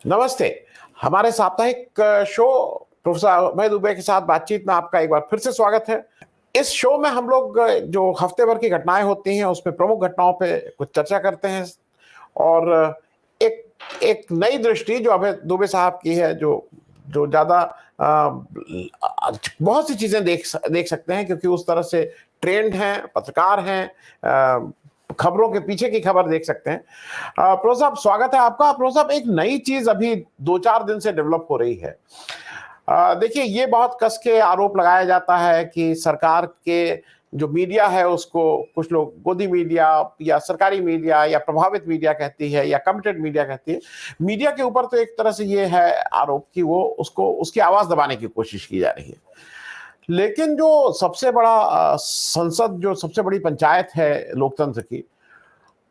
नमस्ते। हमारे साप्ताहिक शो प्रोफेसर अभय दुबे के साथ बातचीत में आपका एक बार फिर से स्वागत है। इस शो में हम लोग जो हफ्ते भर की घटनाएं होती हैं उसमें प्रमुख घटनाओं पे कुछ चर्चा करते हैं और एक एक नई दृष्टि जो अभय दुबे साहब की है, जो जो ज्यादा बहुत सी चीजें देख सकते हैं, क्योंकि उस तरह से ट्रेंड हैं, पत्रकार हैं, खबरों के पीछे की खबर देख सकते हैं। प्रोफेसर साहब, स्वागत है आपका। प्रोफेसर साहब, एक नई चीज अभी 2-4 दिन से डेवलप हो रही है। देखिए, ये बहुत कस के आरोप लगाया जाता है कि सरकार के जो मीडिया है उसको कुछ लोग गोदी मीडिया या सरकारी मीडिया या प्रभावित मीडिया कहती है या कमिटेड मीडिया कहती है। मीडिया के ऊपर तो एक तरह से ये है आरोप कि वो उसको उसकी आवाज दबाने की कोशिश की जा रही है। लेकिन जो सबसे बड़ा संसद, जो सबसे बड़ी पंचायत है लोकतंत्र की,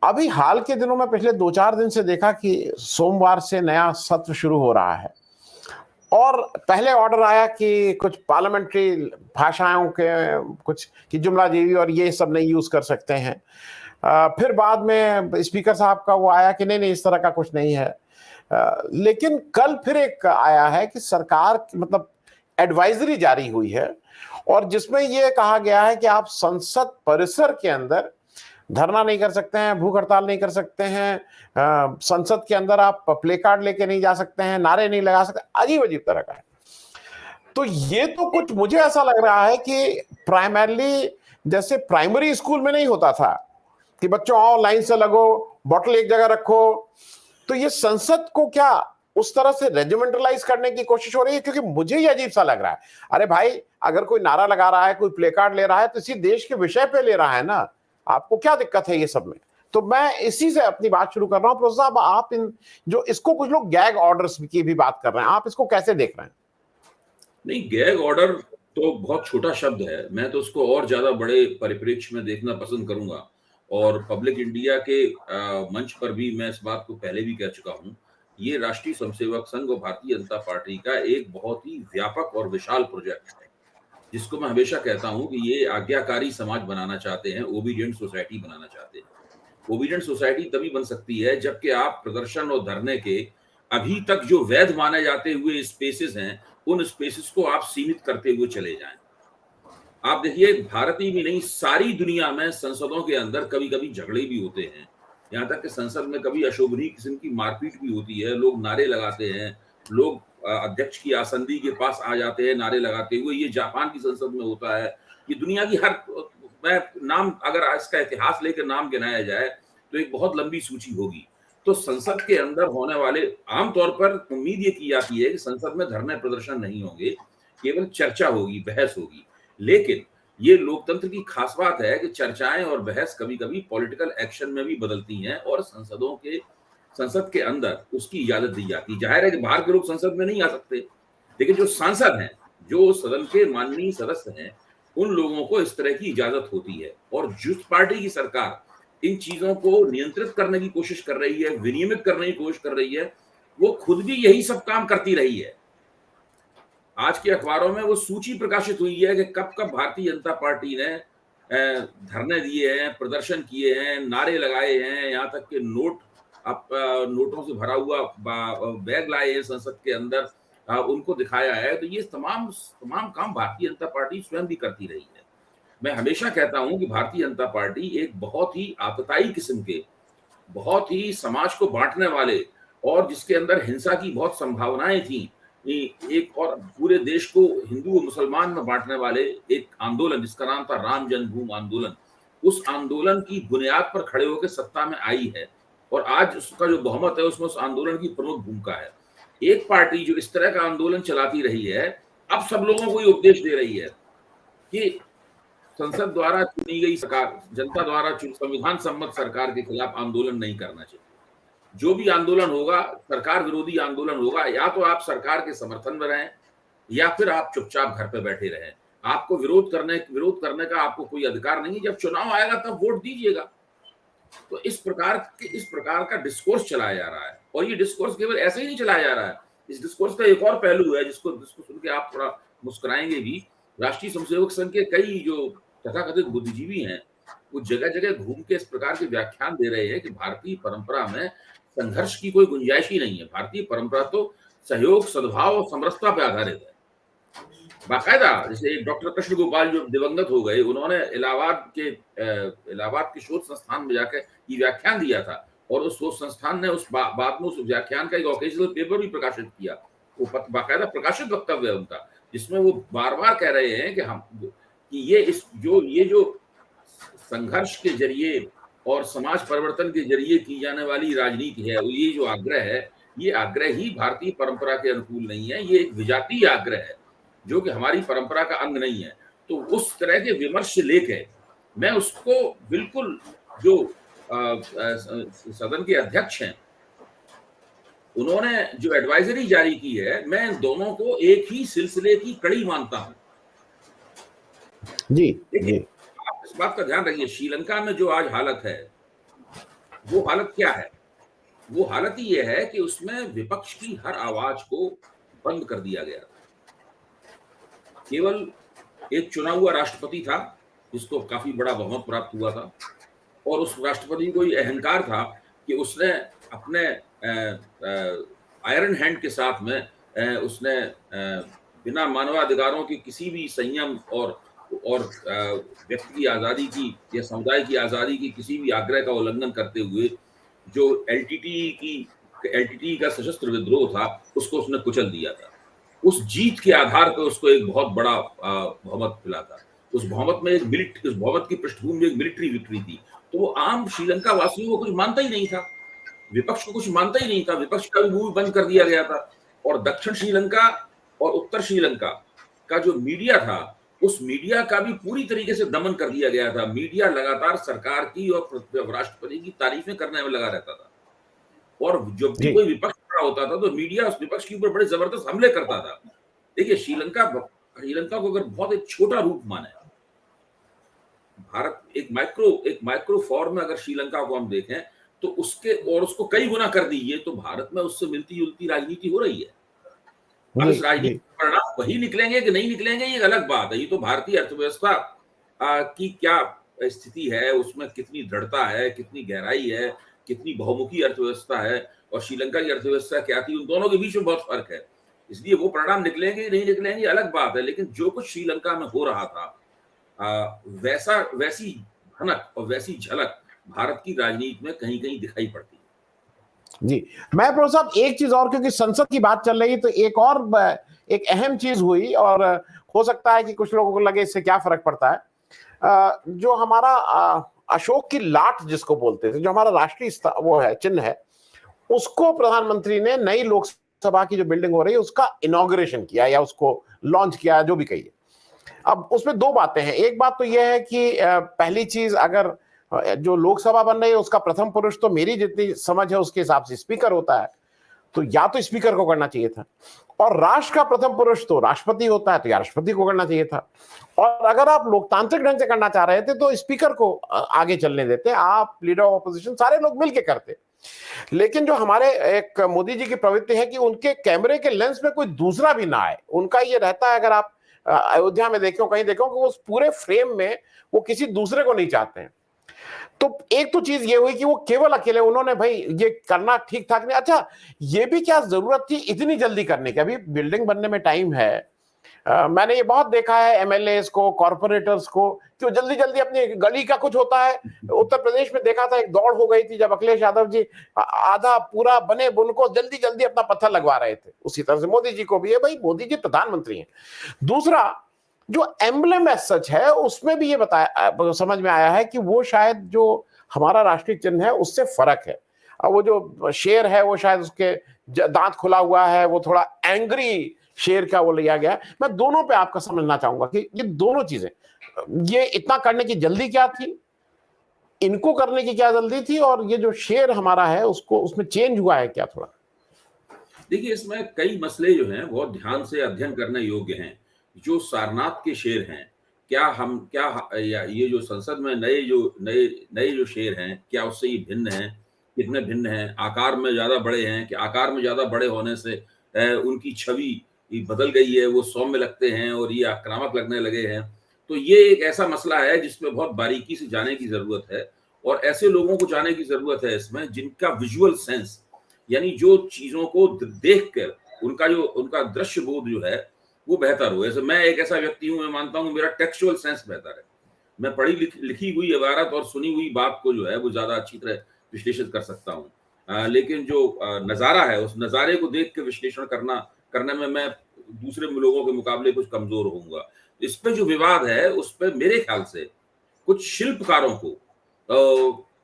अभी हाल के दिनों में पिछले 2-4 दिन से देखा कि सोमवार से नया सत्र शुरू हो रहा है और पहले ऑर्डर आया कि कुछ पार्लियामेंट्री भाषाओं के कुछ की जुमलाजीवी और ये सब नहीं यूज कर सकते हैं। फिर बाद में स्पीकर साहब का वो आया कि नहीं नहीं, इस तरह का कुछ नहीं है। लेकिन कल फिर एक आया है कि सरकार मतलब एडवाइजरी जारी हुई है और जिसमें ये कहा गया है कि आप संसद परिसर के अंदर धरना नहीं कर सकते हैं, भूख हड़ताल नहीं कर सकते हैं, संसद के अंदर आप प्ले कार्ड लेके नहीं जा सकते हैं, नारे नहीं लगा सकते। अजीब अजीब तरह का है। तो ये तो कुछ मुझे ऐसा लग रहा है कि प्राइमरली जैसे प्राइमरी स्कूल में नहीं होता था कि बच्चों आओ लाइन से लगो, बॉटल एक जगह रखो, तो ये संसद को क्या उस तरह से रेजिमेंटलाइज करने की कोशिश हो रही है? क्योंकि मुझे ये अजीब सा लग रहा है। अरे भाई, अगर कोई नारा लगा रहा है, कोई प्ले कार्ड ले रहा है, तो इसी देश के विषय पे ले रहा है ना। आपको क्या दिक्कत है ये सब में? तो मैं इसी से अपनी बात शुरू कर रहा हूं। प्रोफेसर साहब, आप इन जो इसको कुछ लोग गैग ऑर्डर्स की भी बात कर रहे हैं, आप इसको कैसे देख रहे हैं? नहीं, गैग ऑर्डर तो बहुत छोटा शब्द है। मैं तो उसको और ज्यादा बड़े परिप्रेक्ष्य में देखना पसंद करूंगा। और पब्लिक इंडिया के मंच पर भी मैं इस बात को पहले भी कह चुका हूं। ये राष्ट्रीय स्वयंसेवक संघ और भारतीय जनता पार्टी का एक बहुत ही व्यापक और विशाल प्रोजेक्ट है, जिसको मैं हमेशा कहता हूं कि ये आज्ञाकारी समाज बनाना चाहते हैं, ओबीडियंट सोसाइटी बनाना चाहते हैं। ओबीडियंट सोसाइटी तभी बन सकती है जबकि आप प्रदर्शन और धरने के अभी तक जो वैध माने जाते हुए स्पेसेस हैं, उन स्पेसेस को आप सीमित करते हुए चले जाएं। आप देखिए, भारत ही में नहीं, सारी दुनिया में संसदों के अंदर कभी कभी झगड़े भी होते हैं। यहाँ तक कि संसद में कभी अशोभनीय किस्म की मारपीट भी होती है, लोग नारे लगाते हैं, लोग अध्यक्ष की आसंदी के पास आ जाते हैं नारे लगाते हुए। ये जापान की संसद में होता है। ये दुनिया की हर, मैं नाम अगर इसका इतिहास लेकर नाम गिनाया जाए तो एक बहुत लंबी सूची होगी। तो संसद के अंदर होने वाले, आमतौर पर उम्मीद ये की जाती है कि संसद में धरने प्रदर्शन नहीं होंगे, केवल चर्चा होगी, बहस होगी। लेकिन ये लोकतंत्र की खास बात है कि चर्चाएं और बहस कभी कभी पॉलिटिकल एक्शन में भी बदलती हैं और संसद के अंदर उसकी इजाजत दी जाती है। जाहिर है कि बाहर के लोग संसद में नहीं आ सकते, लेकिन जो सांसद हैं, जो सदन के माननीय सदस्य हैं, उन लोगों को इस तरह की इजाजत होती है। और जिस पार्टी की सरकार इन चीजों को नियंत्रित करने की कोशिश कर रही है, विनियमित करने की कोशिश कर रही है, वो खुद भी यही सब काम करती रही है। आज के अखबारों में वो सूची प्रकाशित हुई है कि कब कब भारतीय जनता पार्टी ने धरने दिए हैं, प्रदर्शन किए हैं, नारे लगाए हैं, यहाँ तक कि नोटों से भरा हुआ बैग लाए हैं संसद के अंदर, उनको दिखाया है। तो ये तमाम तमाम काम भारतीय जनता पार्टी स्वयं भी करती रही है। मैं हमेशा कहता हूं कि भारतीय जनता पार्टी एक बहुत ही आतताई किस्म के, बहुत ही समाज को बांटने वाले और जिसके अंदर हिंसा की बहुत संभावनाएं थी, एक और पूरे देश को हिंदू और मुसलमान में बांटने वाले एक आंदोलन जिसका नाम था राम जन्मभूमि आंदोलन, उस आंदोलन की बुनियाद पर खड़े होकर सत्ता में आई है। और आज उसका जो बहुमत है उसमें उस आंदोलन की प्रमुख भूमिका है। एक पार्टी जो इस तरह का आंदोलन चलाती रही है, अब सब लोगों को ये उपदेश दे रही है कि संसद द्वारा चुनी गई सरकार, जनता द्वारा संविधान सम्मत सरकार के खिलाफ आंदोलन नहीं करना चाहिए। जो भी आंदोलन होगा, सरकार विरोधी आंदोलन होगा, या तो आप सरकार के समर्थन में रहें या फिर आप चुपचाप घर पे बैठे रहें। आपको विरोध करने का आपको कोई अधिकार नहीं है। जब चुनाव आएगा तब वोट दीजिएगा। तो इस प्रकार का डिस्कोर्स चलाया जा रहा है। और ये डिस्कोर्स केवल ऐसे ही नहीं चलाया जा रहा है। इस डिस्कोर्स का एक और पहलू है जिसको सुन के आप थोड़ा मुस्कुराएंगे भी। राष्ट्रीय स्वयंसेवक संघ के कई जो तथाकथित बुद्धिजीवी हैं, वो जगह जगह घूम के इस प्रकार के व्याख्यान दे रहे हैं कि भारतीय परंपरा में संघर्ष की कोई गुंजाइश ही नहीं है। भारतीय परंपरा तो सहयोग, सद्भाव और समरसता पे आधारित है। बाकायदा जैसे एक डॉक्टर कृष्ण गोपाल जो दिवंगत हो गए, उन्होंने इलाहाबाद के शोध संस्थान में जाकर ये व्याख्यान दिया था, और उस शोध संस्थान ने उस बाद में उस व्याख्यान का एक ऑकेजनल पेपर भी प्रकाशित किया। वो बाकायदा प्रकाशित वक्तव्य है उनका, जिसमें वो बार-बार कह रहे हैं कि ये जो संघर्ष के जरिए और समाज परिवर्तन के जरिए की जाने वाली राजनीति है, ये जो आग्रह है, ये आग्रह ही भारतीय परंपरा के अनुकूल नहीं है। ये एक विजातीय आग्रह है, जो कि हमारी परंपरा का अंग नहीं है। तो उस तरह के विमर्श से लेके मैं उसको बिल्कुल, जो सदन के अध्यक्ष हैं, उन्होंने जो एडवाइजरी जारी की है, मैं इन दोनों को एक ही सिलसिले की कड़ी मानता हूं। जी, देखिए, जी। आप इस बात का ध्यान रखिए, श्रीलंका में जो आज हालत है, वो हालत क्या है? वो हालत ही ये है कि उसमें विपक्ष की हर आवाज को बंद कर दिया गया। केवल एक चुना हुआ राष्ट्रपति था, जिसको काफी बड़ा बहुमत प्राप्त हुआ था, और उस राष्ट्रपति को ये अहंकार था कि उसने अपने आयरन हैंड के साथ में उसने बिना मानवाधिकारों के किसी भी संयम और व्यक्ति की आजादी की या समुदाय की आजादी की किसी भी आग्रह का उल्लंघन करते हुए जो एलटीटी का सशस्त्र विद्रोह था, उसको उसने कुचल दिया था। उस जीत के आधार पर उसको एक बहुत बड़ा बहुमत मिला था। उस बहुमत की पृष्ठभूमि में एक मिलिट्री विक्ट्री थी। तो वो आम श्रीलंका वासियों को कुछ मानता ही नहीं था, विपक्ष को कुछ मानता ही नहीं था, विपक्ष का भी मुंह बंद कर दिया गया था। और दक्षिण श्रीलंका और उत्तर श्रीलंका का जो मीडिया था, उस मीडिया का भी पूरी तरीके से दमन कर दिया गया था। मीडिया लगातार सरकार की और राष्ट्रपति की तारीफें करने में लगा रहता था, और जब भी कोई विपक्ष खड़ा होता था तो मीडिया उस विपक्ष के ऊपर बड़े जबरदस्त हमले करता था। देखिए, श्रीलंका को अगर बहुत एक छोटा रूप माने, भारत एक माइक्रो फॉर्म में अगर श्रीलंका को हम देखें, तो उसको कई गुना कर दीजिए, तो भारत में उससे मिलती जुलती राजनीति हो रही है। अब इस राजनीति के परिणाम वही निकलेंगे कि नहीं निकलेंगे, ये अलग बात है। ये तो भारतीय अर्थव्यवस्था की क्या स्थिति है, उसमें कितनी दृढ़ता है, कितनी गहराई है, कितनी बहुमुखी अर्थव्यवस्था है, और श्रीलंका की अर्थव्यवस्था क्या थी, उन दोनों के बीच में बहुत फर्क है। इसलिए वो परिणाम निकलेंगे नहीं निकलेंगे अलग बात है, लेकिन जो कुछ श्रीलंका में हो रहा था, वैसी भनक और वैसी झलक भारत की राजनीति में कहीं कहीं दिखाई पड़ती है। जी, मैं प्रोफेसर साहब एक चीज और, क्योंकि संसद की बात चल रही, तो एक अहम चीज हुई, और हो सकता है कि कुछ लोगों को लगे इससे क्या फर्क पड़ता है। जो हमारा अशोक की लाट जिसको बोलते थे, जो हमारा राष्ट्रीय वो है, चिन्ह है, उसको प्रधानमंत्री ने नई लोकसभा की जो बिल्डिंग हो रही है उसका इनॉग्रेशन किया, या उसको लॉन्च किया, जो भी कहिए। अब उसमें दो बातें हैं। एक बात तो यह है कि पहली चीज, अगर जो लोकसभा बन रही है उसका प्रथम पुरुष, तो मेरी जितनी समझ है उसके हिसाब से स्पीकर होता है, तो या तो स्पीकर को करना चाहिए था, और राष्ट्र का प्रथम पुरुष तो राष्ट्रपति होता है, तो या राष्ट्रपति को करना चाहिए था। और अगर आप लोकतांत्रिक ढंग से करना चाह रहे थे तो स्पीकर को आगे चलने देते, आप लीडर ऑफ ऑपोजिशन सारे लोग मिलकर करते। लेकिन जो हमारे एक मोदी जी की प्रवृत्ति है कि उनके कैमरे के लेंस में कोई दूसरा भी ना आए, उनका ये रहता है। अगर आप अयोध्या में देखो, कहीं देखो, कि उस पूरे फ्रेम में वो किसी दूसरे को नहीं चाहते हैं। तो एक तो चीज ये हुई कि वो केवल अकेले, उन्होंने भाई ये करना ठीक ठाक नहीं। अच्छा, ये भी क्या जरूरत थी इतनी जल्दी करने की? अभी बिल्डिंग बनने में टाइम है। मैंने ये बहुत देखा है एमएलएस को, कॉर्पोरेटर्स को, कि वो जल्दी जल्दी अपनी गली का कुछ होता है। उत्तर प्रदेश में देखा था, एक दौड़ हो गई थी जब अखिलेश यादव जी आधा पूरा बने बुन को जल्दी जल्दी अपना पत्थर लगवा रहे थे। उसी तरह से मोदी जी को भी है, भाई मोदी जी प्रधानमंत्री हैं। दूसरा, जो एम्बलम एज सच है, उसमें भी ये बताया, समझ में आया है कि वो शायद जो हमारा राष्ट्रीय चिन्ह है उससे फर्क है। अब वो जो शेर है, वो शायद उसके दांत खुला हुआ है, वो थोड़ा एंग्री शेर का वो लिया गया। मैं दोनों पे आपका समझना चाहूंगा कि ये दोनों चीजें, ये इतना करने की जल्दी क्या थी, इनको करने की क्या जल्दी थी, और ये जो शेर हमारा है उसको, उसमें चेंज हुआ है क्या थोड़ा? देखिए, इसमें कई मसले जो हैं बहुत ध्यान से अध्ययन करने योग्य हैं। जो सारनाथ के शेर हैं, या ये जो संसद में नए जो शेर हैं, क्या उससे ये भिन्न हैं? कितने भिन्न हैं? आकार में ज्यादा बड़े हैं कि आकार में ज्यादा बड़े होने से उनकी छवि बदल गई है, वो सौम्य लगते हैं और ये आक्रामक लगने लगे हैं? तो ये एक ऐसा मसला है जिसमें बहुत बारीकी से जाने की जरूरत है, और ऐसे लोगों को जाने की जरूरत है इसमें जिनका विजुअल सेंस यानी जो चीजों को देख कर उनका दृश्य बोध जो है वो बेहतर हो। ऐसे मैं एक ऐसा व्यक्ति हूं, मैं मानता हूं मेरा टेक्सचुअल सेंस बेहतर है। मैं पढ़ी लिखी हुई इबारत और सुनी हुई बात को जो है वो ज्यादा अच्छी तरह विश्लेषित कर सकता हूँ। लेकिन जो नजारा है उस नजारे को देख के विश्लेषण करने में मैं दूसरे लोगों के मुकाबले कुछ कमजोर होऊंगा। इस पे जो विवाद है उस पे मेरे ख्याल से कुछ शिल्पकारों को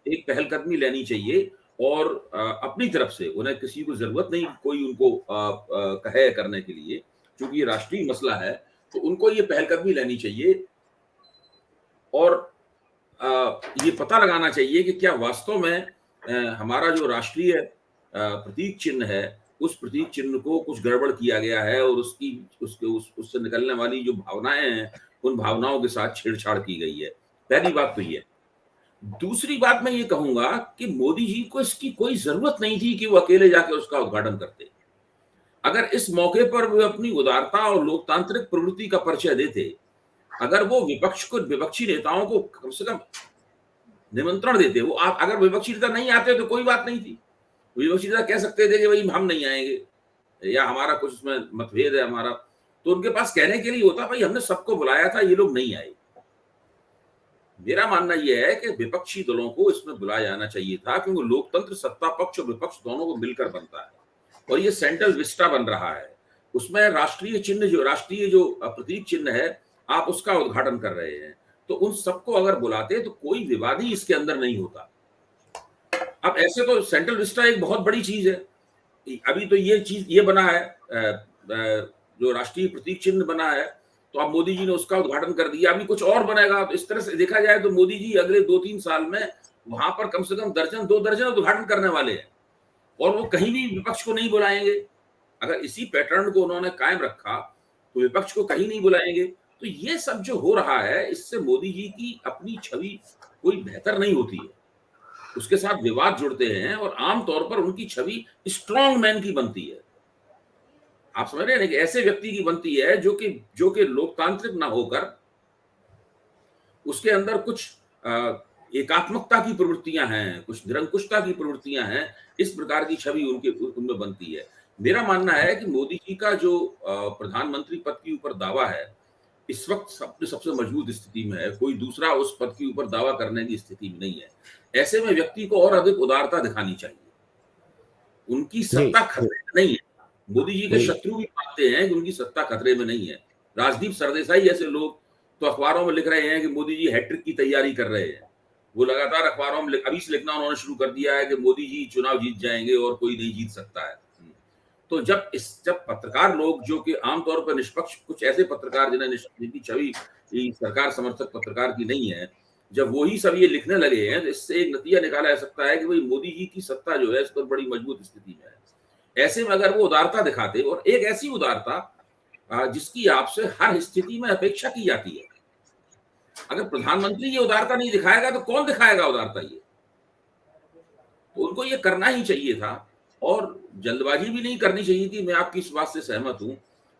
एक पहलकदमी लेनी चाहिए और अपनी तरफ से उन्हें किसी को जरूरत नहीं कोई उनको कहे करने के लिए, क्योंकि ये राष्ट्रीय मसला है तो उनको ये पहलकदमी लेनी चाहिए और ये पता लगाना चाहिए कि क्या वास्तव में हमारा जो राष्ट्रीय प्रतीक चिन्ह है उस प्रतीक चिन्ह को कुछ गड़बड़ किया गया है और उससे निकलने वाली जो भावनाएं हैं उन भावनाओं के साथ छेड़छाड़ की गई है। पहली बात तो ये। दूसरी बात मैं ये कहूंगा कि मोदी जी को इसकी कोई जरूरत नहीं थी कि वो अकेले जाके उसका उद्घाटन करते। अगर इस मौके पर वो अपनी उदारता और लोकतांत्रिक प्रवृत्ति का परिचय देते, अगर वो विपक्षी नेताओं को कम से कम निमंत्रण देते, वो आप अगर विपक्षी नेता नहीं आते तो कोई बात नहीं थी, विपक्षी नेता कह सकते थे कि भाई हम नहीं आएंगे या हमारा कुछ उसमें मतभेद है हमारा, तो उनके पास कहने के लिए होता भाई हमने सबको बुलाया था, ये लोग नहीं आए। मेरा मानना यह है कि विपक्षी दलों को इसमें बुलाया जाना चाहिए था, क्योंकि लोकतंत्र सत्ता पक्ष और विपक्ष दोनों को मिलकर बनता है और ये सेंट्रल विस्टा बन रहा है। उसमें राष्ट्रीय जो प्रतीक चिन्ह है आप उसका उद्घाटन कर रहे हैं, तो उन सबको अगर बुलाते तो कोई विवाद ही इसके अंदर नहीं होता। अब ऐसे तो सेंट्रल विस्टा एक बहुत बड़ी चीज है। अभी तो ये बना है, जो राष्ट्रीय प्रतीक चिन्ह बना है, तो अब मोदी जी ने उसका उद्घाटन कर दिया, अभी कुछ और बनेगा। तो इस तरह से देखा जाए तो मोदी जी अगले 2-3 साल में वहां पर कम से कम 2 दर्जन उद्घाटन करने वाले हैं और वो कहीं भी विपक्ष को नहीं बुलाएंगे। अगर इसी पैटर्न को उन्होंने कायम रखा तो विपक्ष को कहीं नहीं बुलाएंगे। तो ये सब जो हो रहा है इससे मोदी जी की अपनी छवि कोई बेहतर नहीं होती है, उसके साथ विवाद जुड़ते हैं और आमतौर पर उनकी छवि स्ट्रॉन्ग मैन की बनती है। आप समझ रहे हैं कि ऐसे व्यक्ति की बनती है जो कि लोकतांत्रिक ना होकर उसके अंदर कुछ एकात्मकता की प्रवृत्तियां हैं, कुछ निरंकुशता की प्रवृत्तियां हैं, इस प्रकार की छवि उनमें बनती है। मेरा मानना है कि मोदी जी का जो प्रधानमंत्री पद के ऊपर दावा है इस वक्त सबसे मजबूत स्थिति में है, कोई दूसरा उस पद के ऊपर दावा करने की स्थिति में नहीं है। ऐसे में व्यक्ति को और अधिक उदारता दिखानी चाहिए। उनकी सत्ता खतरे में नहीं है। मोदी जी के शत्रु भी मानते हैं कि उनकी सत्ता खतरे में नहीं है। राजदीप सरदेसाई ऐसे लोग तो अखबारों में लिख रहे हैं कि मोदी जी हैट्रिक की तैयारी कर रहे हैं। वो लगातार अखबारों में अभी से लिखना उन्होंने शुरू कर दिया है कि मोदी जी चुनाव जीत जाएंगे और कोई नहीं जीत सकता है। तो जब पत्रकार लोग जो कि आमतौर पर निष्पक्ष, कुछ ऐसे पत्रकार जिनकी छवि सरकार समर्थक पत्रकार की नहीं है, जब वही सब ये लिखने लगे हैं तो इससे एक नतीजा निकाला जा सकता है कि भाई मोदी जी की सत्ता जो है इस पर बड़ी मजबूत स्थिति में है। ऐसे में अगर वो उदारता दिखाते, और एक ऐसी उदारता जिसकी आपसे हर स्थिति में अपेक्षा की जाती है, अगर प्रधानमंत्री ये उदारता नहीं दिखाएगा तो कौन दिखाएगा उदारता? ये तो उनको ये करना ही चाहिए था और जल्दबाजी भी नहीं करनी चाहिए थी। मैं आपकी इस बात से सहमत हूं।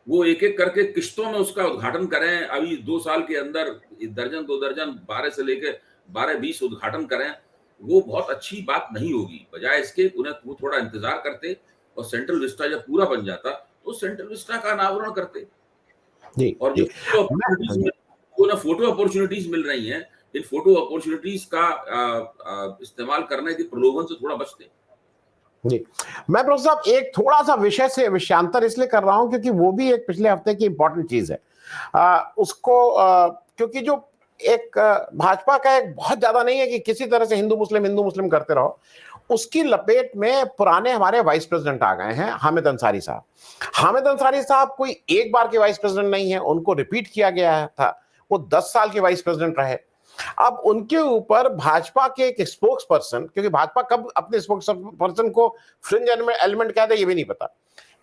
वो एक एक करके किश्तों में उसका उद्घाटन करें, अभी 2 साल के अंदर 1 दर्जन 2 दर्जन 12 से लेकर 12-20 उद्घाटन करें, वो बहुत अच्छी बात नहीं होगी। बजाय इसके उन्हें वो थोड़ा इंतजार करते और सेंट्रल विस्टा जब पूरा बन जाता तो सेंट्रल विस्टा का अनावरण करते। और जो फोटो अपॉर्चुनिटीज मिल रही हैं, इन फोटो अपॉर्चुनिटीज का इस्तेमाल करने के प्रलोभन से थोड़ा बचते। जी, मैं प्रोफेसर साहब एक थोड़ा सा विषय से विषयांतर इसलिए कर रहा हूं क्योंकि वो भी एक पिछले हफ्ते की इंपॉर्टेंट चीज है। क्योंकि जो एक भाजपा का एक बहुत ज्यादा नहीं है कि किसी तरह से हिंदू मुस्लिम करते रहो, उसकी लपेट में पुराने हमारे वाइस प्रेसिडेंट आ गए हैं, हामिद अंसारी साहब। हामिद अंसारी साहब कोई एक बार के वाइस प्रेसिडेंट नहीं है, उनको रिपीट किया गया था। वो 10 साल के वाइस प्रेसिडेंट रहे। अब उनके ऊपर भाजपा के एक स्पोक्स पर्सन, क्योंकि भाजपा कब अपने स्पोक्स पर्सन को फ्रिंज एलिमेंट कहते हैं ये भी नहीं पता,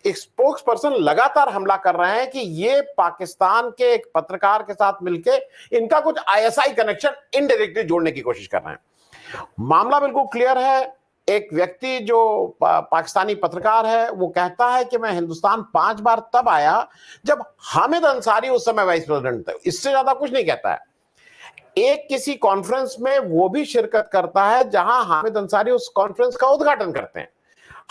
एक स्पोक्स पर्सन लगातार हमला कर रहे हैं कि ये पाकिस्तान के एक पत्रकार के साथ मिलके इनका कुछ आईएसआई कनेक्शन इनडायरेक्टली जोड़ने की कोशिश कर रहे हैं। मामला बिल्कुल क्लियर है। एक व्यक्ति जो पाकिस्तानी पत्रकार है वो कहता है कि मैं हिंदुस्तान 5 बार तब आया जब हामिद अंसारी उस समय वाइस प्रेसिडेंट थे, इससे ज्यादा कुछ नहीं कहता है। एक किसी कॉन्फ्रेंस में वो भी शिरकत करता है जहां हामिद अंसारी उस कॉन्फ्रेंस का उद्घाटन करते हैं।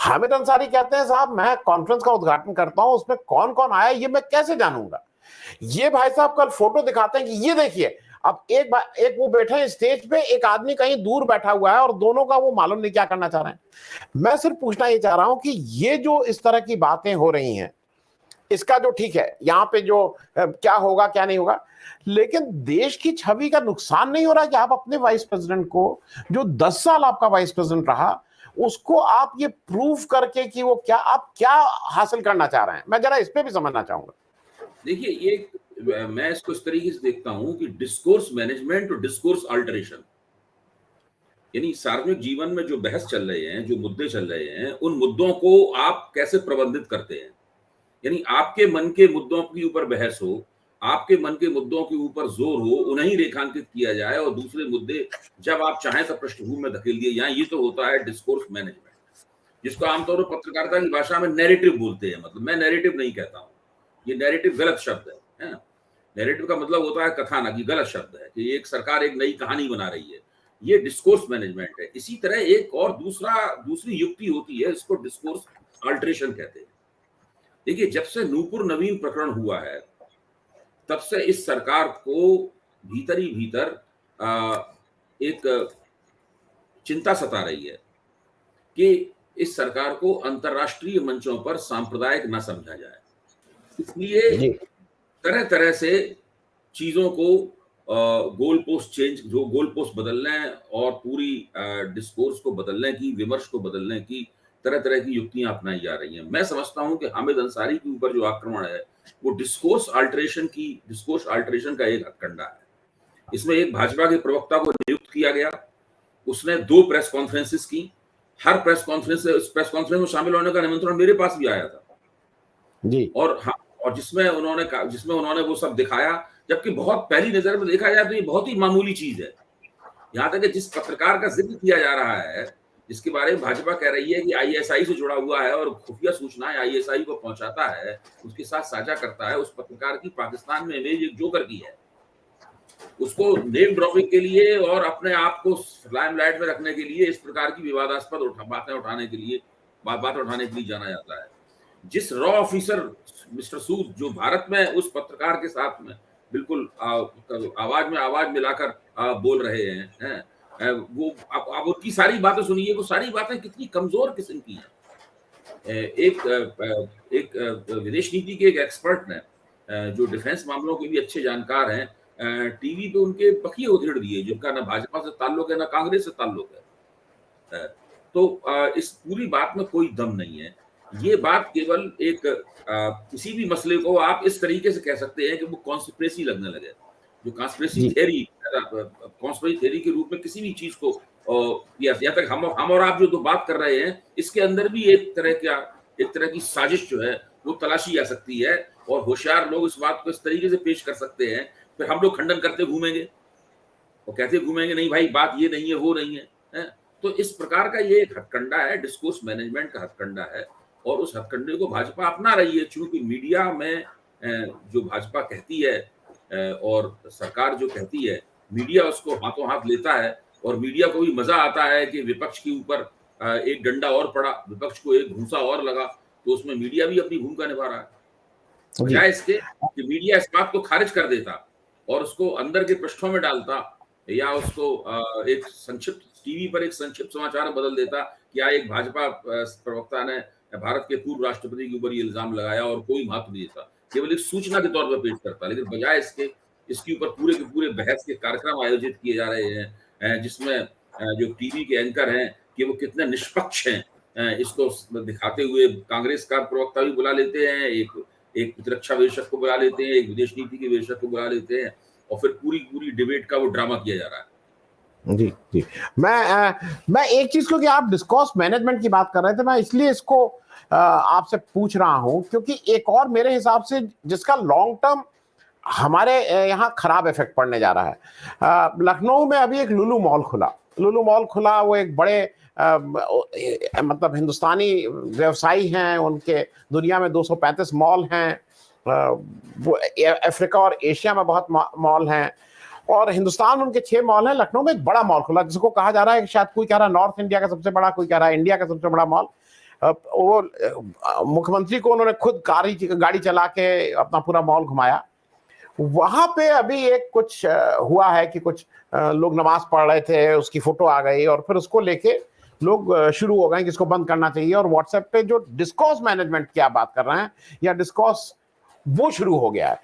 हामिद अंसारी कहते हैं साहब मैं कॉन्फ्रेंस का उद्घाटन करता हूं, उसमें कौन कौन आया ये मैं कैसे जानूंगा। ये भाई साहब कल फोटो दिखाते हैं कि ये देखिए, अब एक वो बैठे हैं स्टेज पे, एक आदमी कहीं दूर बैठा हुआ है और दोनों का वो मालूम नहीं क्या करना चाह रहे हैं। मैं सिर्फ पूछना ये चाह रहा हूं कि ये जो इस तरह की बातें हो रही हैं, इसका जो ठीक है यहाँ पे जो क्या होगा क्या नहीं होगा, लेकिन देश की छवि का नुकसान नहीं हो रहा कि आप अपने वाइस प्रेसिडेंट को, जो 10 साल आपका वाइस प्रेसिडेंट रहा, उसको आप ये प्रूव करके कि वो क्या, आप क्या हासिल करना चाह रहे हैं, मैं जरा इस पे भी समझना चाहूंगा। देखिए, ये मैं इसको इस तरीके से देखता हूं कि डिस्कोर्स मैनेजमेंट और डिस्कोर्स अल्टरेशन, यानी सार्वजनिक जीवन में जो बहस चल रहे हैं, जो मुद्दे चल रहे हैं, उन मुद्दों को आप कैसे प्रबंधित करते हैं। यानी आपके मन के मुद्दों के ऊपर बहस हो, आपके मन के मुद्दों के ऊपर जोर हो, उन्हें रेखांकित किया जाए और दूसरे मुद्दे जब आप चाहें तो पृष्ठभूमि में धकेल दिए जाएं। ये तो होता है डिस्कोर्स मैनेजमेंट, जिसको आमतौर पर पत्रकारिता की भाषा में नैरेटिव बोलते हैं। मतलब मैं नैरेटिव नहीं कहता हूँ, ये नैरेटिव गलत शब्द है। नैरेटिव का मतलब होता है कथानक, ये गलत शब्द है कि एक सरकार एक नई कहानी बना रही है। ये डिस्कोर्स मैनेजमेंट है। इसी तरह एक और दूसरी युक्ति होती है, इसको डिस्कोर्स अल्टरेशन कहते हैं। देखिए, जब से नूपुर नवीन प्रकरण हुआ है, तब से इस सरकार को भीतर ही भीतर एक चिंता सता रही है कि इस सरकार को अंतर्राष्ट्रीय मंचों पर सांप्रदायिक न समझा जाए। इसलिए तरह तरह से चीजों को गोल पोस्ट बदलने और पूरी डिस्कोर्स को बदलने की, विमर्श को बदलने की तरह तरह की युक्तियां अपनाई जा रही हैं। मैं समझता हूं कि हामिद अंसारी के ऊपर जो आक्रमण है वो डिस्कोर्स अल्टरेशन का एक हथकंडा है। इसमें एक भाजपा के प्रवक्ता को नियुक्त किया गया, उसने 2 प्रेस कॉन्फ्रेंसेस की। हर प्रेस कॉन्फ्रेंस में शामिल होने का निमंत्रण मेरे पास भी आया था जी। और जिसमें उन्होंने वो सब दिखाया, जबकि बहुत पहली नजर में देखा जाए तो ये बहुत ही मामूली चीज है। यहाँ तक कि जिस पत्रकार का जिक्र किया जा रहा है, जिसके बारे में भाजपा कह रही है कि आईएसआई से जुड़ा हुआ है और खुफिया सूचनाएं आईएसआई को पहुंचाता है, उसके साथ साझा करता है, उस पत्रकार की पाकिस्तान में इमेज एक जोकर की है। उसको नेम ड्रॉपिंग के लिए और अपने आप को लाइमलाइट में रखने के लिए इस प्रकार की विवादास्पद बातें उठाने के लिए जाना जाता है। जिस रॉ ऑफिसर मिस्टर सूद, जो भारत में उस पत्रकार के साथ में बिल्कुल आवाज में आवाज मिलाकर बोल रहे हैं, वो आप उनकी सारी बातें सुनिए, वो सारी बातें कितनी कमजोर किस्म की हैं। एक विदेश नीति के एक एक्सपर्ट ने, जो डिफेंस मामलों के भी अच्छे जानकार हैं, टीवी पे उनके बखिए उधेड़ दिए, जिनका ना भाजपा से ताल्लुक है ना कांग्रेस से ताल्लुक है। तो इस पूरी बात में कोई दम नहीं है। ये बात केवल एक किसी भी मसले को आप इस तरीके से कह सकते हैं कि वो कॉन्स्पिरेसी लगने लगे। जो कॉन्स्पिरेसी थ्योरी के रूप में किसी भी चीज को, या तक हम और आप जो बात कर रहे हैं, इसके अंदर भी एक तरह की साजिश जो है वो तलाशी जा सकती है। और होशियार लोग इस बात को इस तरीके से पेश कर सकते हैं, फिर हम लोग खंडन करते घूमेंगे और कहते घूमेंगे नहीं भाई बात ये नहीं है, वो नहीं है। तो इस प्रकार का ये एक हथकंडा है, डिस्कोर्स मैनेजमेंट का हथकंडा है, और उस हथकंडे को भाजपा अपना रही है। चूंकि मीडिया में जो भाजपा कहती है और सरकार जो कहती है, मीडिया उसको हाथों हाथ लेता है, और मीडिया को भी मजा आता है कि विपक्ष के ऊपर एक डंडा और पड़ा, विपक्ष को एक घूंसा और लगा, तो उसमें मीडिया भी अपनी भूमिका निभा रहा है। बजाय इसके कि मीडिया इस बात को खारिज कर देता और उसको अंदर के पृष्ठों में डालता, या उसको एक संक्षिप्त टीवी पर एक संक्षिप्त समाचार बदल देता, क्या एक भाजपा प्रवक्ता ने भारत के पूर्व राष्ट्रपति के ऊपर ये इल्जाम लगाया, और कोई महत्व नहीं देता, केवल एक सूचना के तौर पर पेश करता। लेकिन बजाय इसके ऊपर पूरे के पूरे बहस के कार्यक्रम आयोजित किए जा रहे हैं, जिसमें जो टीवी के एंकर हैं कि वो कितने निष्पक्ष हैं, इसको दिखाते हुए कांग्रेस का प्रवक्ता भी बुला लेते हैं, एक प्रतिरक्षा विशेषज्ञ को बुला लेते हैं, एक विदेश नीति के विशेषज्ञ को बुला लेते हैं, और फिर पूरी डिबेट का वो ड्रामा किया जा रहा है। जी जी, मैं एक चीज, क्योंकि आप डिस्कोर्स मैनेजमेंट की बात कर रहे थे, मैं इसलिए इसको आपसे पूछ रहा हूं, क्योंकि एक और मेरे हिसाब से जिसका लॉन्ग टर्म हमारे यहाँ खराब इफेक्ट पड़ने जा रहा है। लखनऊ में अभी एक लुलु मॉल खुला, वो एक बड़े मतलब हिंदुस्तानी व्यवसायी हैं, उनके दुनिया में 235 मॉल हैं, वो अफ्रीका और एशिया में बहुत मॉल हैं, और हिंदुस्तान उनके 6 मॉल हैं। लखनऊ में एक बड़ा मॉल खुला, जिसको कहा जा रहा है, शायद कोई कह रहा है नॉर्थ इंडिया का सबसे बड़ा, कोई कह रहा है इंडिया का सबसे बड़ा मॉल। वो मुख्यमंत्री को उन्होंने खुद गाड़ी चला के अपना पूरा मॉल घुमाया। वहां पे अभी एक कुछ हुआ है कि कुछ लोग नमाज पढ़ रहे थे, उसकी फोटो आ गई और फिर उसको लेके लोग शुरू हो गए कि इसको बंद करना चाहिए, और व्हाट्सएप पे जो डिस्कोर्स मैनेजमेंट की आप बात कर रहे हैं या डिस्कोर्स, वो शुरू हो गया है।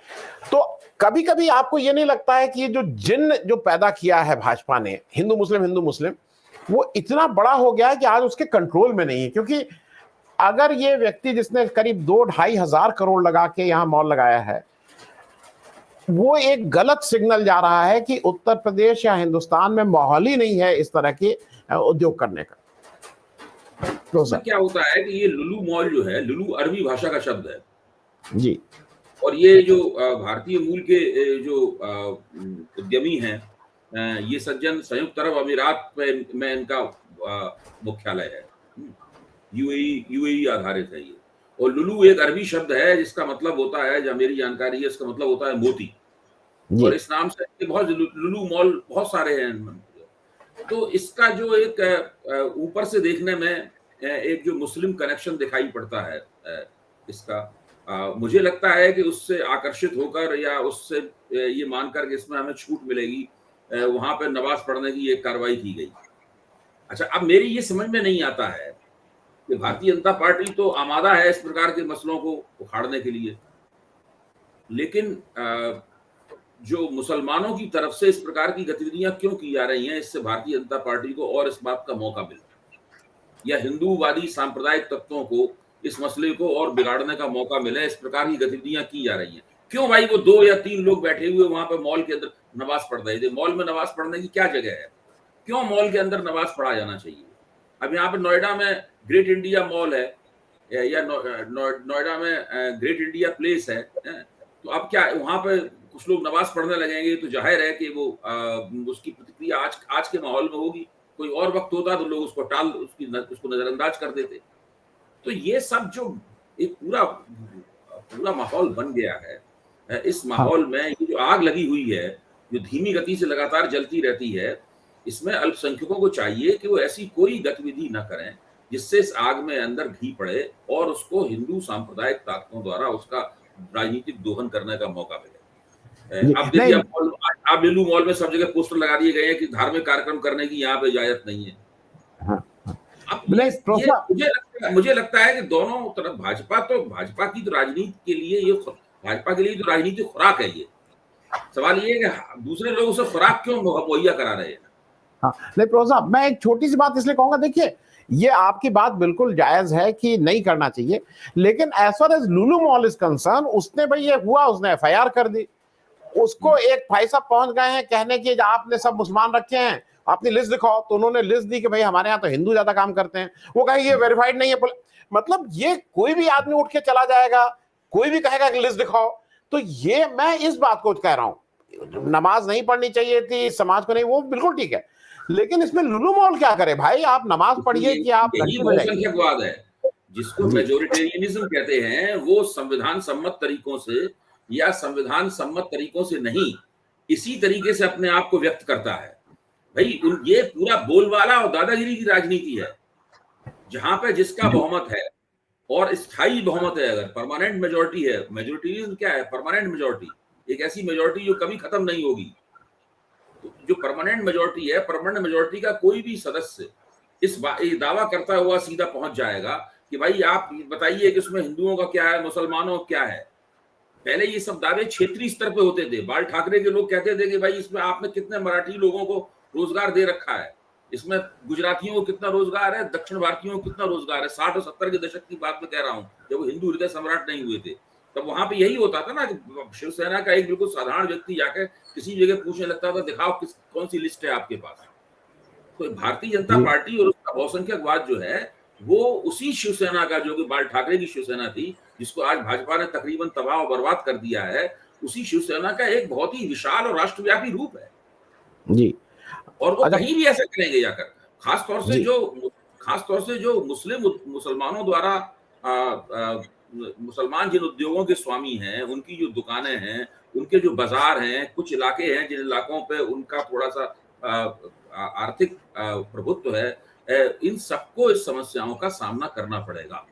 तो कभी कभी आपको ये नहीं लगता है कि ये जो जिन जो पैदा किया है भाजपा ने, हिंदू मुस्लिम, वो इतना बड़ा हो गया है कि आज उसके कंट्रोल में नहीं है? क्योंकि अगर ये व्यक्ति जिसने करीब 2-2.5 हजार करोड़ लगा के यहाँ मॉल लगाया है, वो एक गलत सिग्नल जा रहा है कि उत्तर प्रदेश या हिंदुस्तान में माहौल ही नहीं है इस तरह के उद्योग करने का। तो इसमें क्या होता है कि ये लुलु मॉल जो है, लुलु अरबी भाषा का शब्द है जी, और ये जो भारतीय मूल के जो उद्यमी हैं, ये सज्जन संयुक्त अरब अमीरात में इनका मुख्यालय है। यूएई आधारित है ये। और लुलु एक अरबी शब्द है जिसका मतलब होता है, जो मेरी जानकारी है, इसका मतलब होता है मोती। और इस नाम से बहुत लुलु मॉल बहुत सारे हैं। तो इसका जो एक ऊपर से देखने में एक जो मुस्लिम कनेक्शन दिखाई पड़ता है इसका, मुझे लगता है कि उससे आकर्षित होकर या उससे ये मानकर कि इसमें हमें छूट मिलेगी, वहां पर नमाज पढ़ने की एक कार्रवाई की गई। अच्छा, अब मेरी ये समझ में नहीं आता है कि भारतीय जनता पार्टी तो आमादा है इस प्रकार के मसलों को उखाड़ने के लिए, लेकिन जो मुसलमानों की तरफ से इस प्रकार की गतिविधियां क्यों की जा रही हैं, इससे भारतीय जनता पार्टी को और इस बात का मौका मिले, या हिंदूवादी सांप्रदायिक तत्वों को इस मसले को और बिगाड़ने का मौका मिले, इस प्रकार की गतिविधियां की जा रही हैं। क्यों भाई वो 2 या 3 लोग बैठे हुए वहां पर मॉल के अंदर नमाज पढ़ रहे थे? मॉल में नमाज पढ़ने की क्या जगह है? क्यों मॉल के अंदर नमाज पढ़ा जाना चाहिए? अब यहाँ पे नोएडा में ग्रेट इंडिया मॉल है, या नोएडा में ग्रेट इंडिया प्लेस है, तो अब क्या वहां पे कुछ लोग नमाज पढ़ने लगेंगे तो जाहिर है कि वो उसकी प्रतिक्रिया आज के माहौल में होगी। कोई और वक्त होता तो लोग उसको उसको नजरअंदाज कर देते। तो ये सब जो एक पूरा माहौल बन गया है, इस माहौल में ये जो आग लगी हुई है, जो धीमी गति से लगातार जलती रहती है, इसमें अल्पसंख्यकों को चाहिए कि वो ऐसी कोई गतिविधि न करें जिससे इस आग में अंदर घी पड़े और उसको हिंदू सांप्रदायिक ताकतों द्वारा उसका राजनीतिक दोहन करने का मौका मिले। अब देखिए, आप लुलु मॉल में सब जगह पोस्टर लगा दिए गए हैं कि धार्मिक कार्यक्रम करने की यहाँ पे इजाजत नहीं है। अब मुझे लगता है कि दोनों तरफ भाजपा की तो राजनीति के लिए भाजपा के लिए तो राजनीतिक खुराक है। ये सवाल ये है कि दूसरे लोग उसे खुराक क्यों मुहैया करा रहे हैं। हाँ, नहीं प्रोफेसर साहब, मैं एक छोटी सी बात इसलिए कहूंगा, देखिए ये आपकी बात बिल्कुल जायज है कि नहीं करना चाहिए, लेकिन as far as Lulu mall is concern, उसने भाई ये हुआ, उसने एफआईआर कर दी, उसको एक भाई साहब पहुंच गए हैं कहने की आपने सब मुसलमान रखे हैं, अपनी लिस्ट दिखाओ, तो उन्होंने लिस्ट दी कि भाई हमारे यहाँ तो हिंदू ज्यादा काम करते हैं, वो कहे ये वेरीफाइड नहीं है। मतलब ये कोई भी आदमी उठ के चला जाएगा, कोई भी कहेगा कि लिस्ट दिखाओ। तो ये मैं इस बात को कह रहा हूं, नमाज नहीं पढ़नी चाहिए थी समाज को, नहीं, वो बिल्कुल ठीक है, लेकिन इसमें लुलु मॉल क्या करे भाई? आप नमाज पढ़िए कि आप बहुसंख्यकवाद है, जिसको मेजोरिटेरियनिज्म कहते हैं, वो संविधान सम्मत तरीकों से या संविधान सम्मत तरीकों से नहीं, इसी तरीके से अपने आप को व्यक्त करता है। भाई ये पूरा बोलबाला और दादागिरी की राजनीति है, जहां पे जिसका बहुमत है और स्थायी बहुमत है, अगर परमानेंट मेजोरिटी है। मेजोरिटेरियनिज्म क्या है? परमानेंट मेजोरिटी, एक ऐसी मेजोरिटी जो कभी खत्म नहीं होगी। जो परमानेंट मेजोरिटी है, परमानेंट मेजोरिटी का कोई भी सदस्य इस दावा करता हुआ सीधा पहुंच जाएगा कि भाई आप बताइए कि उसमें हिंदुओं का क्या है, मुसलमानों का क्या है। पहले ये सब दावे क्षेत्रीय स्तर पे होते थे। बाल ठाकरे के लोग कहते थे कि भाई इसमें आपने कितने मराठी लोगों को रोजगार दे रखा है, इसमें गुजरातियों को कितना रोजगार है, दक्षिण भारतीयों को कितना रोजगार है। 60 और 70 के दशक की बात में कह रहा हूँ, जब वो हिंदू हृदय सम्राट नहीं हुए थे, तब वहां पे यही होता था ना कि शिवसेना का एक बिल्कुल साधारण व्यक्ति जाकर किसी जगह पूछने लगता था, दिखाओ कौन सी लिस्ट है आपके पास। तो भारतीय जनता पार्टी और उसका बहुसंख्यकवाद जो है, वो उसी शिवसेना का, जो कि बाल ठाकरे की शिवसेना थी, जिसको आज भाजपा ने तकरीबन तबाह और बर्बाद कर दिया है, उसी शिवसेना का एक बहुत ही विशाल और राष्ट्रव्यापी रूप है जी। और वो कहीं भी ऐसा करेंगे जाकर, खासतौर से जो मुसलमानों द्वारा मुसलमान जिन उद्योगों के स्वामी हैं, उनकी जो दुकानें हैं, उनके जो बाजार हैं, कुछ इलाके हैं जिन इलाकों पे उनका थोड़ा सा आर्थिक प्रभुत्व है, इन सबको इस समस्याओं का सामना करना पड़ेगा,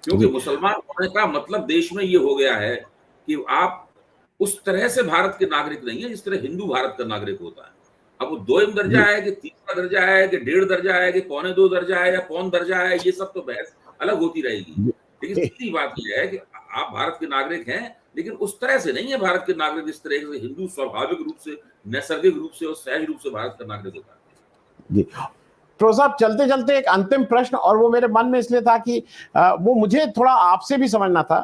क्योंकि मुसलमान होने का मतलब देश में ये हो गया है कि आप उस तरह से भारत के नागरिक नहीं है जिस तरह हिंदू भारत का नागरिक होता है। अब वो 2 दर्जा है कि 3 दर्जा है कि 1.5 दर्जा है कि 2.25 दर्जा है या पौन दर्जा है, ये सब तो बहस अलग होती रहेगी। लेकिन सीधी बात ये है कि आप भारत के नागरिक हैं, लेकिन उस तरह से नहीं है भारत के नागरिक जिस तरह से हिंदू स्वाभाविक रूप से, नैसर्गिक रूप से और सहज रूप से भारत का नागरिक होता है। जी, तो साहब चलते चलते एक अंतिम प्रश्न, और वो मेरे मन में इसलिए था कि वो मुझे थोड़ा आपसे भी समझना था।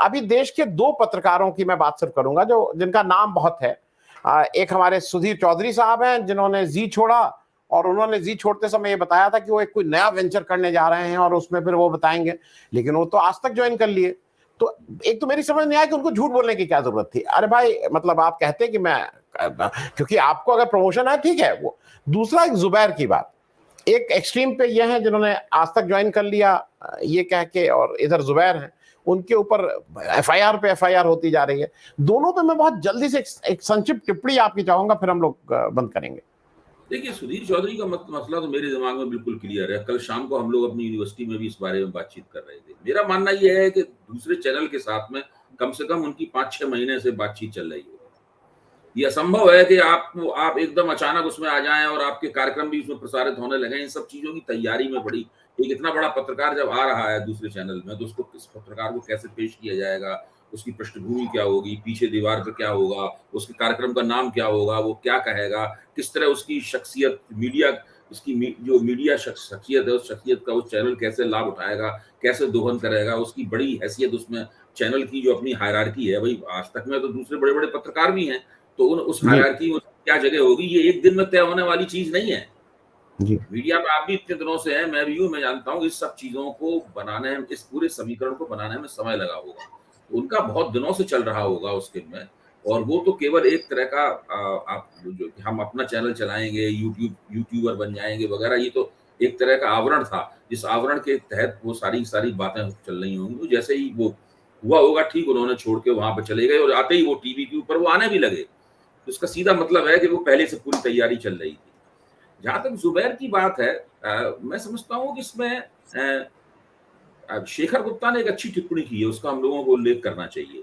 अभी देश के 2 पत्रकारों की मैं बात सिर्फ करूंगा जो जिनका नाम बहुत है। एक हमारे सुधीर चौधरी साहब हैं जिन्होंने जी छोड़ा, और उन्होंने जी छोड़ते समय ये बताया था कि वो एक कोई नया वेंचर करने जा रहे हैं और उसमें फिर वो बताएंगे, लेकिन वो तो आज तक ज्वाइन कर लिए। तो एक तो मेरी समझ नहीं आया कि उनको झूठ बोलने की क्या जरूरत थी। अरे भाई, मतलब आप कहते कि मैं, क्योंकि आपको अगर प्रमोशन है ठीक है वो। दूसरा, एक जुबैर की बात, एक एक्सट्रीम पे ये हैं जिन्होंने आज तक ज्वाइन कर लिया ये कह के, और इधर जुबैर हैं, उनके ऊपर एफआईआर पे एफआईआर होती जा रही है। दोनों पे मैं बहुत जल्दी से एक संक्षिप्त टिप्पणी आपकी चाहूंगा, फिर हम लोग बंद करेंगे। देखिए, सुधीर चौधरी का मसला तो मेरे दिमाग में बिल्कुल क्लियर है। कल शाम को हम लोग अपनी यूनिवर्सिटी में भी इस बारे में बातचीत कर रहे थे। मेरा मानना यह है कि दूसरे चैनल के साथ में कम से कम उनकी 5-6 महीने से बातचीत चल रही हो। ये असंभव है कि आप एकदम अचानक उसमें आ जाएं और आपके कार्यक्रम भी उसमें प्रसारित होने लगे। इन सब चीजों की तैयारी में बड़ी, एक इतना बड़ा पत्रकार जब आ रहा है दूसरे चैनल में, तो उसको किस पत्रकार को कैसे पेश किया जाएगा, उसकी पृष्ठभूमि क्या होगी, पीछे दीवार पे क्या होगा, उसके कार्यक्रम का नाम क्या होगा, वो क्या कहेगा, किस तरह उसकी शख्सियत, मीडिया, जो मीडिया शख्सियत है, उस शख्सियत का उस चैनल कैसे लाभ उठाएगा, कैसे दोहन करेगा, उसकी बड़ी हैसियत उसमें चैनल की जो अपनी हायरार्की है। भाई आज तक में तो दूसरे बड़े बड़े पत्रकार भी हैं, तो उस हायरार्की में क्या जगह होगी, ये एक दिन में तय होने वाली चीज नहीं है। जी, मीडिया में आप भी इतने दिनों से हैं, मैं भी हूं, मैं जानता हूं इस सब चीजों को बनाने में, इस पूरे समीकरण को बनाने में समय लगा होगा, उनका बहुत दिनों से चल रहा होगा उसके में। और वो तो केवल एक तरह का आप जो हम अपना चैनल चलाएंगे, यूट्यूबर बन जाएंगे वगैरह, ये तो एक तरह का आवरण था, जिस आवरण के तहत वो सारी बातें चल रही होंगी। तो जैसे ही वो हुआ होगा ठीक, उन्होंने छोड़ के वहां पर चले गए, और आते ही वो टीवी के ऊपर वो आने भी लगे। तो इसका सीधा मतलब है कि वो पहले से पूरी तैयारी चल रही थी। जहां तक जुबैर की बात है, मैं समझता हूं कि इसमें शेखर गुप्ता ने एक अच्छी टिप्पणी की है, उसका हम लोगों को उल्लेख करना चाहिए।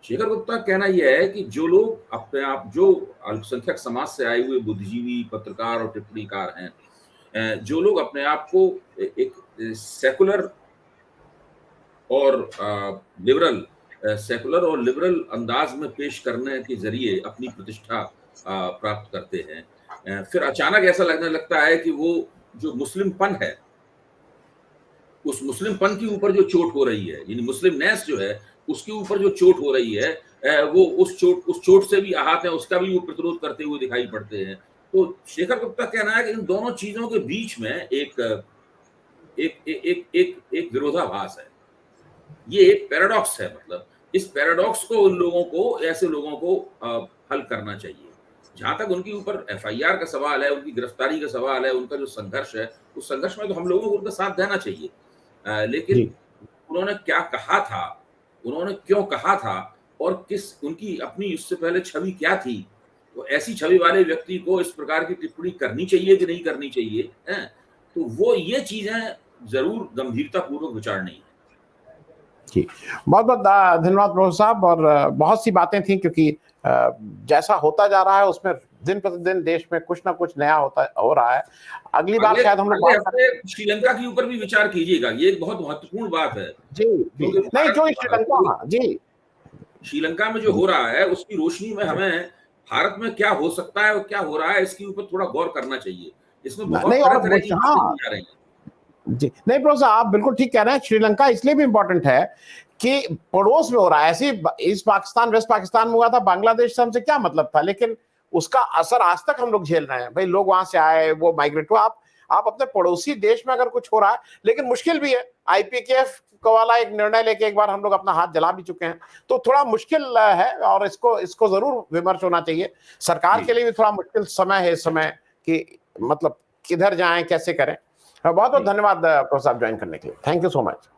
शेखर गुप्ता का कहना यह है कि जो लोग अपने आप, जो अल्पसंख्यक समाज से आए हुए बुद्धिजीवी, पत्रकार और टिप्पणीकार हैं, जो लोग अपने आप को एक सेकुलर और सेकुलर और लिबरल अंदाज में पेश करने के जरिए अपनी प्रतिष्ठा प्राप्त करते हैं, फिर अचानक ऐसा लगने लगता है कि वो जो मुस्लिमपन है, उस मुस्लिमपन के ऊपर जो चोट हो रही है, यानी मुस्लिमनेस जो है, उसके ऊपर जो चोट हो रही है, वो उस चोट से भी आहत है, उसका भी वो प्रतिरोध करते हुए दिखाई पड़ते हैं। तो शेखर गुप्ता कहना है कि इन दोनों चीजों के बीच में एक एक एक एक एक, एक विरोधाभास है, ये एक पैराडॉक्स है। मतलब इस पैराडॉक्स को उन लोगों को, ऐसे लोगों को हल करना चाहिए। जहां तक उनके ऊपर एफआईआर का सवाल है, उनकी गिरफ्तारी का सवाल है, उनका जो संघर्ष है, उस संघर्ष में तो हम लोगों को उनका साथ देना चाहिए। लेकिन जी, उन्होंने क्या कहा था, उन्होंने क्यों कहा था, और किस उनकी अपनी उससे पहले छवि क्या थी, तो ऐसी छवि वाले व्यक्ति को इस प्रकार की टिप्पणी करनी चाहिए कि नहीं करनी चाहिए, हैं? तो वो ये चीजें जरूर गंभीरता पूर्वक विचारनी है। जी। बहुत-बहुत धन्यवाद प्रोफेसर साहब, और बहुत सी बातें थी, क्योंकि जैसा होता जा रहा है उसमें दिन प्रतिदिन देश में कुछ ना कुछ नया हो रहा है। अगली बार अगले शायद हम लोग अगले बात करें। हफ्ते श्रीलंका के ऊपर भी विचार कीजिएगा, ये एक बहुत महत्वपूर्ण बात है, जी, जी। क्योंकि नहीं, जो श्रीलंका, भारत, हाँ, जी, श्रीलंका में जो हो रहा है उसकी रोशनी में हमें भारत में क्या हो सकता है और क्या हो रहा है, इसके ऊपर थोड़ा गौर करना चाहिए। इसमें बहुत नहीं, तरह और तरह की बातें हाँ, की जा रही हैं। जी। नहीं प्रोफेसर, आप बिल्कुल ठीक कह रहे हैं। श्रीलंका इसलिए भी इंपॉर्टेंट है कि पड़ोस में हो रहा है। ऐसी इस पाकिस्तान, वेस्ट पाकिस्तान में हुआ था, बांग्लादेश से हमसे क्या मतलब था, लेकिन उसका असर आज तक हम लोग झेल रहे हैं। भाई, लोग वहां से आए, वो माइग्रेट हुआ। आप अपने पड़ोसी देश में अगर कुछ हो रहा है, लेकिन मुश्किल भी है। आईपीकेएफ को वाला एक निर्णय लेके एक बार हम लोग अपना हाथ जला भी चुके हैं, तो थोड़ा मुश्किल है, और इसको इसको जरूर विमर्श होना चाहिए। सरकार के लिए भी थोड़ा मुश्किल समय है इस समय, कि मतलब किधर जाएं, कैसे करें। बहुत बहुत जी। धन्यवाद प्रोफेसर साहब ज्वाइन करने के लिए। Thank you so much.